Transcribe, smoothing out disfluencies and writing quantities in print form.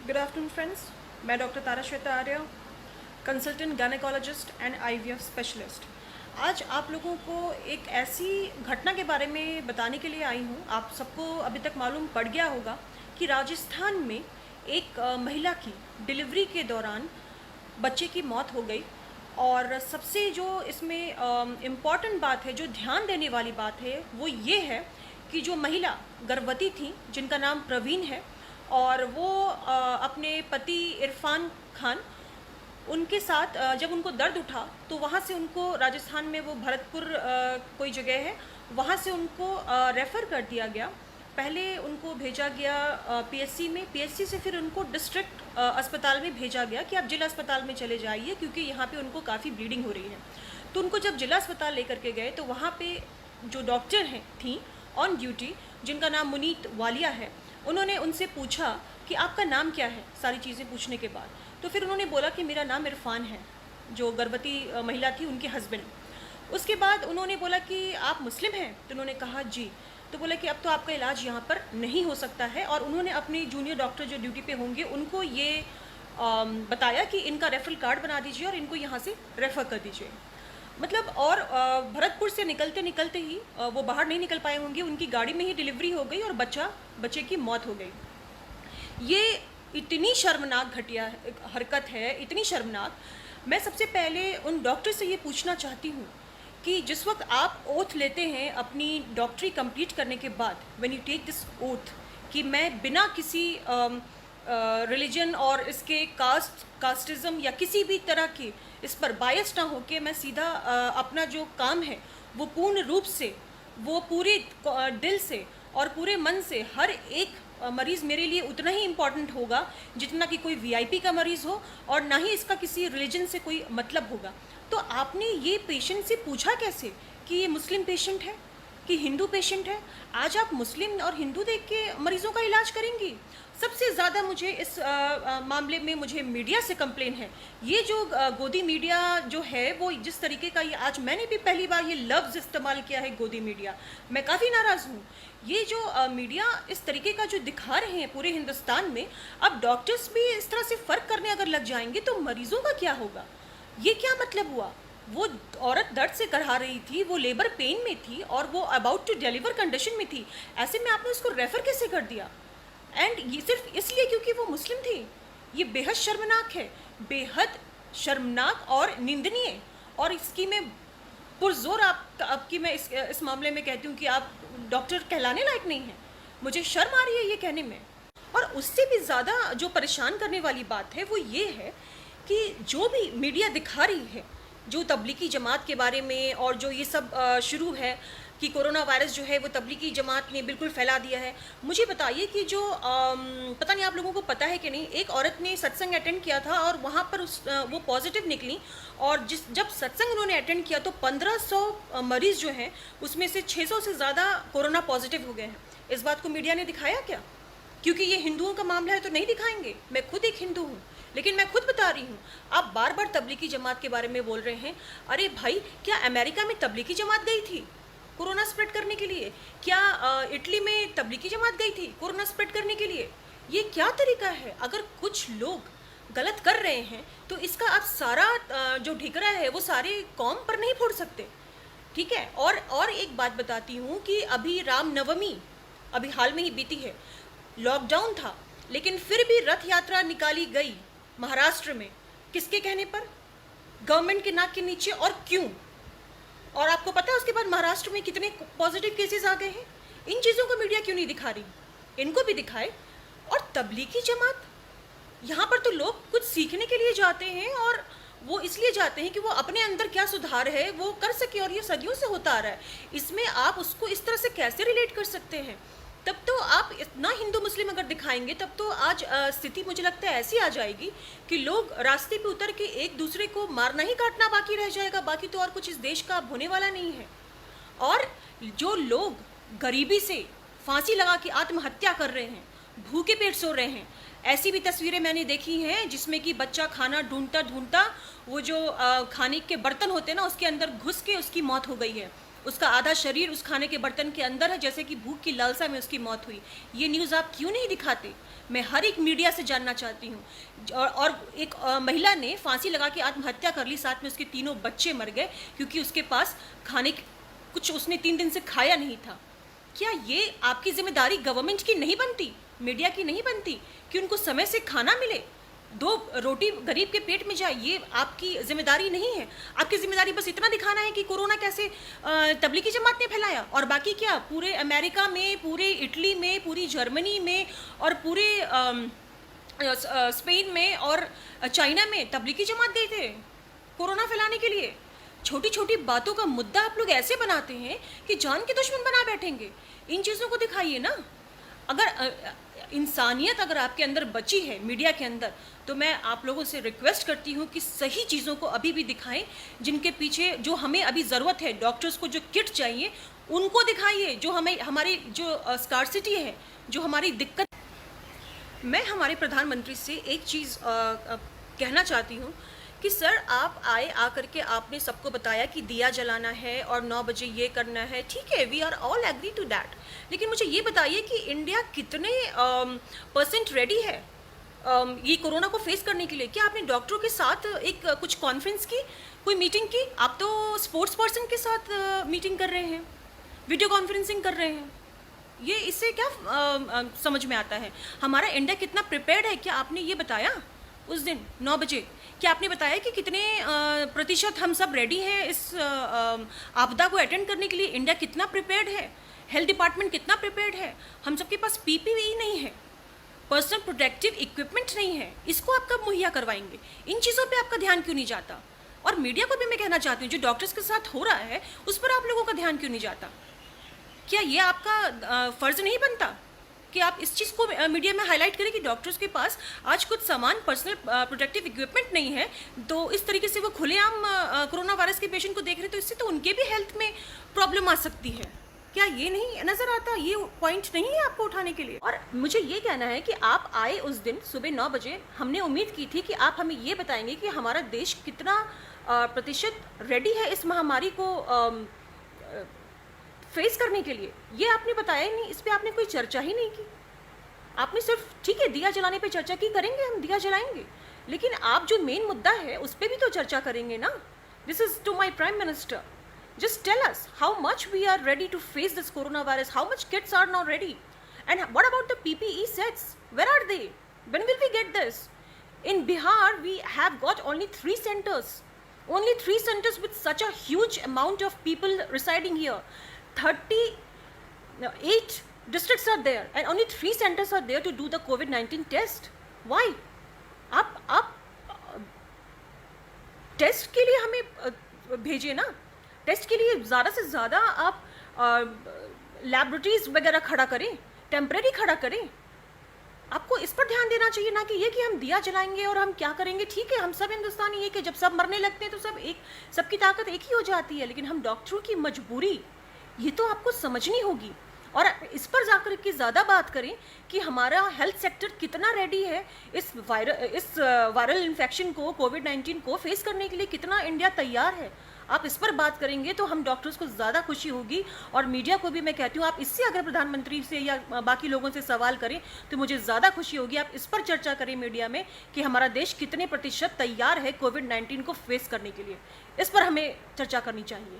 Good afternoon friends, मैं doctor Tara Shweta Arya, consultant gynaecologist and IVF specialist. आज आप लोगों को एक ऐसी घटना के बारे में बताने के लिए आई हूँ। आप सबको अभी तक मालूम पड़ गया होगा कि राजस्थान में एक महिला की डिलीवरी के दौरान बच्चे की मौत हो गई। और सबसे जो इसमें इम्पॉर्टेंट बात है, जो ध्यान देने वाली बात है, वो ये है कि जो महिला गर्भवती थी, जिनका नाम प्रवीण है, और वो अपने पति इरफान खान, उनके साथ जब उनको दर्द उठा तो वहाँ से उनको राजस्थान में, वो भरतपुर कोई जगह है, वहाँ से उनको रेफ़र कर दिया गया। पहले उनको भेजा गया पीएचसी में, पीएचसी से फिर उनको डिस्ट्रिक्ट अस्पताल में भेजा गया कि आप जिला अस्पताल में चले जाइए, क्योंकि यहाँ पे उनको काफ़ी ब्लीडिंग हो रही है। तो उनको जब जिला अस्पताल लेकर के गए तो वहाँ पे जो डॉक्टर हैं थी ऑन ड्यूटी, जिनका नाम मुनीत वालिया है, उन्होंने उनसे पूछा कि आपका नाम क्या है। सारी चीज़ें पूछने के बाद तो फिर उन्होंने बोला कि मेरा नाम इरफान है, जो गर्भवती महिला थी उनके हस्बैंड। उसके बाद उन्होंने बोला कि आप मुस्लिम हैं, तो उन्होंने कहा जी। तो बोला कि अब तो आपका इलाज यहाँ पर नहीं हो सकता है, और उन्होंने अपने जूनियर डॉक्टर जो ड्यूटी पे होंगे उनको ये बताया कि इनका रेफरल कार्ड बना दीजिए और इनको यहाँ से रेफ़र कर दीजिए। मतलब, और भरतपुर से निकलते निकलते ही वो बाहर नहीं निकल पाए होंगे, उनकी गाड़ी में ही डिलीवरी हो गई और बच्चे की मौत हो गई। ये इतनी शर्मनाक घटिया हरकत है, इतनी शर्मनाक। मैं सबसे पहले उन डॉक्टर से ये पूछना चाहती हूँ कि जिस वक्त आप ओथ लेते हैं अपनी डॉक्टरी कंप्लीट करने के बाद, when you take this oath, कि मैं बिना किसी रिलीजन और इसके कास्टिज़म या किसी भी तरह की इस पर बायस ना होके मैं सीधा अपना जो काम है वो पूर्ण रूप से, वो पूरे दिल से और पूरे मन से, हर एक मरीज़ मेरे लिए उतना ही इम्पॉर्टेंट होगा जितना कि कोई वीआईपी का मरीज़ हो, और ना ही इसका किसी रिलीजन से कोई मतलब होगा। तो आपने ये पेशेंट से पूछा कैसे कि ये मुस्लिम पेशेंट है कि हिंदू पेशेंट है? आज आप मुस्लिम और हिंदू देख के मरीज़ों का इलाज करेंगी? सबसे ज़्यादा मुझे इस मामले में मुझे मीडिया से कंप्लेन है। ये जो गोदी मीडिया जो है, वो जिस तरीके का, ये आज मैंने भी पहली बार ये लफ्ज़ इस्तेमाल किया है, गोदी मीडिया। मैं काफ़ी नाराज़ हूँ। ये जो मीडिया इस तरीके का जो दिखा रहे हैं पूरे हिंदुस्तान में, अब डॉक्टर्स भी इस तरह से फ़र्क करने अगर लग जाएंगे तो मरीज़ों का क्या होगा? ये क्या मतलब हुआ? वो औरत दर्द से करहा रही थी, वो लेबर पेन में थी और वो अबाउट टू डिलीवर कंडीशन में थी। ऐसे में आपने उसको रेफ़र कैसे कर दिया? एंड ये सिर्फ इसलिए क्योंकि वो मुस्लिम थी। ये बेहद शर्मनाक है, बेहद शर्मनाक और निंदनीय। और इसकी मैं पुरजोर आपकी मैं इस मामले में कहती हूँ कि आप डॉक्टर कहलाने लायक नहीं हैं। मुझे शर्म आ रही है ये कहने में। और उससे भी ज़्यादा जो परेशान करने वाली बात है वो ये है कि जो भी मीडिया दिखा रही है, जो तबलीगी जमात के बारे में, और जो ये सब शुरू है कि कोरोना वायरस जो है वो तबलीगी जमात ने बिल्कुल फैला दिया है। मुझे बताइए कि जो पता नहीं आप लोगों को पता है कि नहीं, एक औरत ने सत्संग अटेंड किया था और वहाँ पर वो पॉजिटिव निकली, और जब सत्संग उन्होंने अटेंड किया तो 1500 मरीज़ जो हैं उसमें से 600 से ज़्यादा कोरोना पॉजिटिव हो गए हैं। इस बात को मीडिया ने दिखाया क्या? क्योंकि ये हिंदुओं का मामला है तो नहीं दिखाएंगे। मैं खुद एक हिंदू हूँ, लेकिन मैं खुद बता रही हूँ। आप बार बार तबलीगी जमात के बारे में बोल रहे हैं। अरे भाई, क्या अमेरिका में तबलीगी जमात गई थी कोरोना स्प्रेड करने के लिए? क्या इटली में तबलीगी जमात गई थी कोरोना स्प्रेड करने के लिए? ये क्या तरीका है? अगर कुछ लोग गलत कर रहे हैं तो इसका आप सारा जो ढिकरा है वो सारे कौम पर नहीं फोड़ सकते, ठीक है? और एक बात बताती हूँ कि अभी रामनवमी अभी हाल में ही बीती है। लॉकडाउन था, लेकिन फिर भी रथ यात्रा निकाली गई महाराष्ट्र में। किसके कहने पर? गवर्नमेंट के नाक के नीचे। और क्यों? और आपको पता है उसके बाद महाराष्ट्र में कितने पॉजिटिव केसेस आ गए हैं? इन चीज़ों को मीडिया क्यों नहीं दिखा रही? इनको भी दिखाए। और तबलीगी जमात, यहाँ पर तो लोग कुछ सीखने के लिए जाते हैं, और वो इसलिए जाते हैं कि वो अपने अंदर क्या सुधार है वो कर सके, और ये सदियों से होता आ रहा है। इसमें आप उसको इस तरह से कैसे रिलेट कर सकते हैं? तब तो आप इतना हिंदू मुस्लिम अगर दिखाएंगे तब तो आज स्थिति मुझे लगता है ऐसी आ जाएगी कि लोग रास्ते पे उतर के एक दूसरे को मारना ही काटना बाकी रह जाएगा। बाकी तो और कुछ इस देश का अब होने वाला नहीं है। और जो लोग गरीबी से फांसी लगा के आत्महत्या कर रहे हैं, भूखे पेट सो रहे हैं, ऐसी भी तस्वीरें मैंने देखी हैं जिसमें कि बच्चा खाना ढूंढता ढूंढता वो जो खाने के बर्तन होते हैं ना, उसके अंदर घुस के उसकी मौत हो गई है। उसका आधा शरीर उस खाने के बर्तन के अंदर है, जैसे कि भूख की लालसा में उसकी मौत हुई। ये न्यूज़ आप क्यों नहीं दिखाते? मैं हर एक मीडिया से जानना चाहती हूँ। और एक महिला ने फांसी लगा के आत्महत्या कर ली, साथ में उसके तीनों बच्चे मर गए क्योंकि उसके पास खाने कुछ उसने 3 दिन से खाया नहीं था। क्या ये आपकी जिम्मेदारी गवर्नमेंट की नहीं बनती, मीडिया की नहीं बनती कि उनको समय से खाना मिले, 2 रोटी गरीब के पेट में जाए? ये आपकी जिम्मेदारी नहीं है। आपकी जिम्मेदारी बस इतना दिखाना है कि कोरोना कैसे तबलीगी जमात ने फैलाया, और बाकी क्या पूरे अमेरिका में, पूरे इटली में, पूरी जर्मनी में और पूरे स्पेन में और चाइना में तबलीगी जमात गए थे कोरोना फैलाने के लिए। छोटी छोटी बातों का मुद्दा आप लोग ऐसे बनाते हैं कि जान के दुश्मन बना बैठेंगे। इन चीज़ों को दिखाइए ना। अगर इंसानियत अगर आपके अंदर बची है मीडिया के अंदर, तो मैं आप लोगों से रिक्वेस्ट करती हूँ कि सही चीज़ों को अभी भी दिखाएं, जिनके पीछे जो हमें अभी ज़रूरत है, डॉक्टर्स को जो किट चाहिए उनको दिखाइए। जो हमें हमारी जो स्कार्सिटी है, जो हमारी दिक्कत। मैं हमारे प्रधानमंत्री से एक चीज़ कहना चाहती हूँ कि सर आप आए, आकर के आपने सबको बताया कि दिया जलाना है और 9 बजे ये करना है, ठीक है, we are all agree to that. लेकिन मुझे ये बताइए कि इंडिया कितने % रेडी है ये कोरोना को फेस करने के लिए? क्या आपने डॉक्टरों के साथ एक कुछ कॉन्फ्रेंस की, कोई मीटिंग की? आप तो स्पोर्ट्स पर्सन के साथ मीटिंग कर रहे हैं, वीडियो कॉन्फ्रेंसिंग कर रहे हैं। ये इससे क्या समझ में आता है? हमारा इंडिया कितना प्रिपेयर्ड है, क्या आपने ये बताया उस दिन 9 बजे? क्या आपने बताया कि कितने प्रतिशत हम सब रेडी हैं इस आपदा को अटेंड करने के लिए? इंडिया कितना प्रिपेयर्ड है? हेल्थ डिपार्टमेंट कितना प्रिपेयर्ड है? हम सबके पास पीपीई नहीं है, पर्सनल प्रोटेक्टिव इक्विपमेंट नहीं है। इसको आप कब मुहैया करवाएंगे? इन चीज़ों पे आपका ध्यान क्यों नहीं जाता? और मीडिया को भी मैं कहना चाहती हूँ, जो डॉक्टर्स के साथ हो रहा है उस पर आप लोगों का ध्यान क्यों नहीं जाता? क्या ये आपका फ़र्ज़ नहीं बनता कि आप इस चीज़ को मीडिया में हाईलाइट करें कि डॉक्टर्स के पास आज कुछ सामान, पर्सनल प्रोटेक्टिव इक्विपमेंट नहीं है, तो इस तरीके से वो खुलेआम कोरोना वायरस के पेशेंट को देख रहे हैं, तो इससे तो उनके भी हेल्थ में प्रॉब्लम आ सकती है। क्या ये नहीं नज़र आता? ये पॉइंट नहीं है आपको उठाने के लिए? और मुझे ये कहना है कि आप आए उस दिन सुबह 9 बजे, हमने उम्मीद की थी कि आप हमें ये बताएंगे कि हमारा देश कितना प्रतिशत रेडी है इस महामारी को फेस करने के लिए। ये आपने बताया ही नहीं, इस पर आपने कोई चर्चा ही नहीं की। आपने सिर्फ, ठीक है, दिया जलाने पे चर्चा की, करेंगे, हम दिया जलाएंगे, लेकिन आप जो मेन मुद्दा है उस पर भी तो चर्चा करेंगे ना। This is to my prime minister, just tell us how much we are ready to face this coronavirus, how much kits are now ready, and what about the PPE sets? Where are they? When will we get this? In Bihar we have got only 3 centers, only 3 centers with such a huge amount of people residing here. 38 districts are there and only 3 centers are there to do the COVID-19 test. Why? आप test के लिए हमें भेजिए ना। Test के लिए ज़्यादा से ज़्यादा आप लैबोरेटरीज वगैरह खड़ा करें, टेम्परेरी खड़ा करें। आपको इस पर ध्यान देना चाहिए, ना कि ये कि हम दिया जलाएंगे और हम क्या करेंगे। ठीक है, हम सब हिंदुस्तानी है कि जब सब मरने लगते हैं तो सबकी ताकत एक ही हो जाती है, लेकिन हम डॉक्टरों की मजबूरी ये तो आपको समझनी होगी। और इस पर जाकर के ज़्यादा बात करें कि हमारा हेल्थ सेक्टर कितना रेडी है इस वायरल इन्फेक्शन को, कोविड-19 को फेस करने के लिए कितना इंडिया तैयार है। आप इस पर बात करेंगे तो हम डॉक्टर्स को ज़्यादा खुशी होगी। और मीडिया को भी मैं कहती हूँ, आप इससे अगर प्रधानमंत्री से या बाकी लोगों से सवाल करें तो मुझे ज़्यादा खुशी होगी। आप इस पर चर्चा करें मीडिया में कि हमारा देश कितने प्रतिशत तैयार है कोविड-19 को फेस करने के लिए। इस पर हमें चर्चा करनी चाहिए।